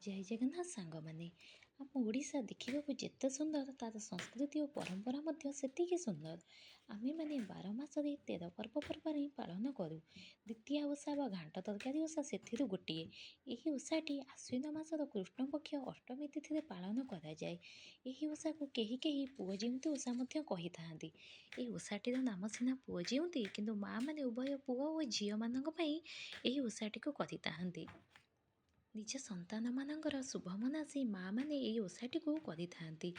ଜୟ ଜଗନ୍ନାଥ ସାଙ୍ଗମାନେ। ଆମ ଓଡ଼ିଶା ଦେଖିବାକୁ ଯେତେ ସୁନ୍ଦର ତାର ସଂସ୍କୃତି ଓ ପରମ୍ପରା ମଧ୍ୟ ସେତିକି ସୁନ୍ଦର। ଆମେମାନେ 12 ମାସରେ 13 ପର୍ବପର୍ବାଣି ପାଳନ କରୁ। ଦ୍ୱିତୀୟା ଓଷା ବା ଘାଣ୍ଟ ତରକାରୀ ଓଷା ସେଥିରୁ ଗୋଟିଏ। ଏହି ଓଷାଟି ଆଶ୍ୱିନ ମାସର କୃଷ୍ଣପକ୍ଷ ଅଷ୍ଟମୀ ତିଥିରେ ପାଳନ କରାଯାଏ। ଏହି ଓଷାକୁ କେହି କେହି ପୁଅ ଜିଉଁତି ଓଷା ମଧ୍ୟ କହିଥାନ୍ତି। ଏହି ଓଷାଟିର ନାମ ସିନା ପୁଅ ଜିଉଁତି, କିନ୍ତୁ ମାଆମାନେ ଉଭୟ ପୁଅ ଓ ଝିଅମାନଙ୍କ ପାଇଁ ଏହି ଓଷାଟିକୁ କରିଥାନ୍ତି। ନିଜ ସନ୍ତାନମାନଙ୍କର ଶୁଭ ମନାସି ମାଆମାନେ ଏହି ଓଷାଟିକୁ କରିଥାନ୍ତି।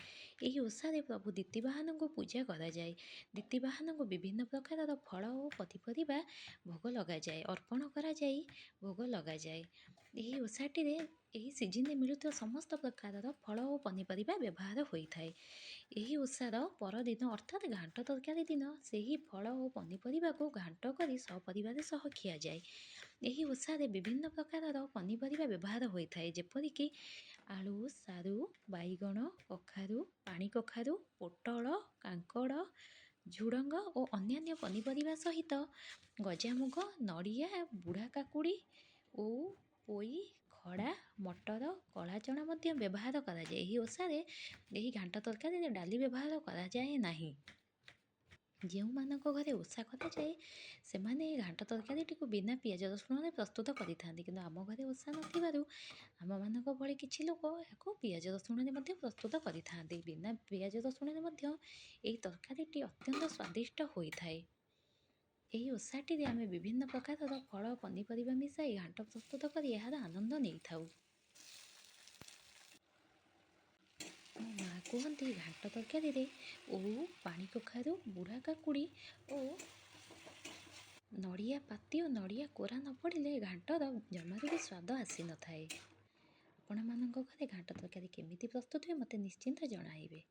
ଏହି ଓଷାରେ ପ୍ରଭୁ ଦିତିବାହନଙ୍କୁ ପୂଜା କରାଯାଏ। ଦିତିବାହନଙ୍କୁ ବିଭିନ୍ନ ପ୍ରକାରର ଫଳ ଓ ପନିପରିବା ଭୋଗ ଲଗାଯାଏ, ଅର୍ପଣ କରାଯାଇ ଭୋଗ ଲଗାଯାଏ। ଏହି ଓଷାଟିରେ ଏହି ସିଜିନରେ ମିଳୁଥିବା ସମସ୍ତ ପ୍ରକାରର ଫଳ ଓ ପନିପରିବା ବ୍ୟବହାର ହୋଇଥାଏ। ଏହି ଓଷାର ପରଦିନ ଅର୍ଥାତ୍ ଘାଣ୍ଟ ତରକାରୀ ଦିନ ସେହି ଫଳ ଓ ପନିପରିବାକୁ ଘାଣ୍ଟ କରି ସପରିବାର ସହ ଖିଆଯାଏ। ଏହି ଓଷାରେ ବିଭିନ୍ନ ପ୍ରକାରର ପନିପରିବା ବ୍ୟବହାର ହୋଇଥାଏ, ଯେପରିକି ଆଳୁ, ସାରୁ, ବାଇଗଣ, କଖାରୁ, ପାଣି କଖାରୁ, ପୋଟଳ, କାଙ୍କଡ଼, ଝୁଡ଼ଙ୍ଗ ଓ ଅନ୍ୟାନ୍ୟ ପନିପରିବା ସହିତ ଗଜାମୁଗ, ନଡ଼ିଆ, ବୁଢ଼ା କାକୁଡ଼ି, ଓଉ, ପୋଇ, ଖଡ଼ା, ମଟର, କଳା ଚଣା ମଧ୍ୟ ବ୍ୟବହାର କରାଯାଏ। ଏହି ଓଷାରେ ଏହି ଘାଣ୍ଟ ତରକାରୀରେ ଡାଲି ବ୍ୟବହାର କରାଯାଏ ନାହିଁ। ଯେଉଁମାନଙ୍କ ଘରେ ଓଷା କରାଯାଏ ସେମାନେ ଏହି ଘାଣ୍ଟ ତରକାରୀଟିକୁ ବିନା ପିଆଜ ରସୁଣରେ ପ୍ରସ୍ତୁତ କରିଥାନ୍ତି, କିନ୍ତୁ ଆମ ଘରେ ଓଷା ନଥିବାରୁ ଆମମାନଙ୍କ ଭଳି କିଛି ଲୋକ ଏହାକୁ ପିଆଜ ରସୁଣରେ ମଧ୍ୟ ପ୍ରସ୍ତୁତ କରିଥାନ୍ତି। ବିନା ପିଆଜ ରସୁଣରେ ମଧ୍ୟ ଏହି ତରକାରୀଟି ଅତ୍ୟନ୍ତ ସ୍ୱାଦିଷ୍ଟ ହୋଇଥାଏ। ଏହି ଓଷାଟିରେ ଆମେ ବିଭିନ୍ନ ପ୍ରକାରର ଫଳ ପନିପରିବା ମିଶାଇ ଘାଣ୍ଟ ପ୍ରସ୍ତୁତ କରି ଏହାର ଆନନ୍ଦ ନେଇଥାଉ। ମୋ ମାଆ କୁହନ୍ତି ଘାଣ୍ଟ ତରକାରୀରେ ଓଉ, ପାଣି କଖାରୁ, ବୁଢ଼ା କାକୁଡ଼ି ଓ ନଡ଼ିଆ ପାତି ଓ ନଡ଼ିଆ କୋରା ନ ପଡ଼ିଲେ ଘାଣ୍ଟର ଜମାରୁ ବି ସ୍ୱାଦ ଆସିନଥାଏ। ଆପଣମାନଙ୍କ ଘରେ ଘାଣ୍ଟ ତରକାରୀ କେମିତି ପ୍ରସ୍ତୁତ ହୁଏ ମୋତେ ନିଶ୍ଚିନ୍ତ ଜଣାଇବେ।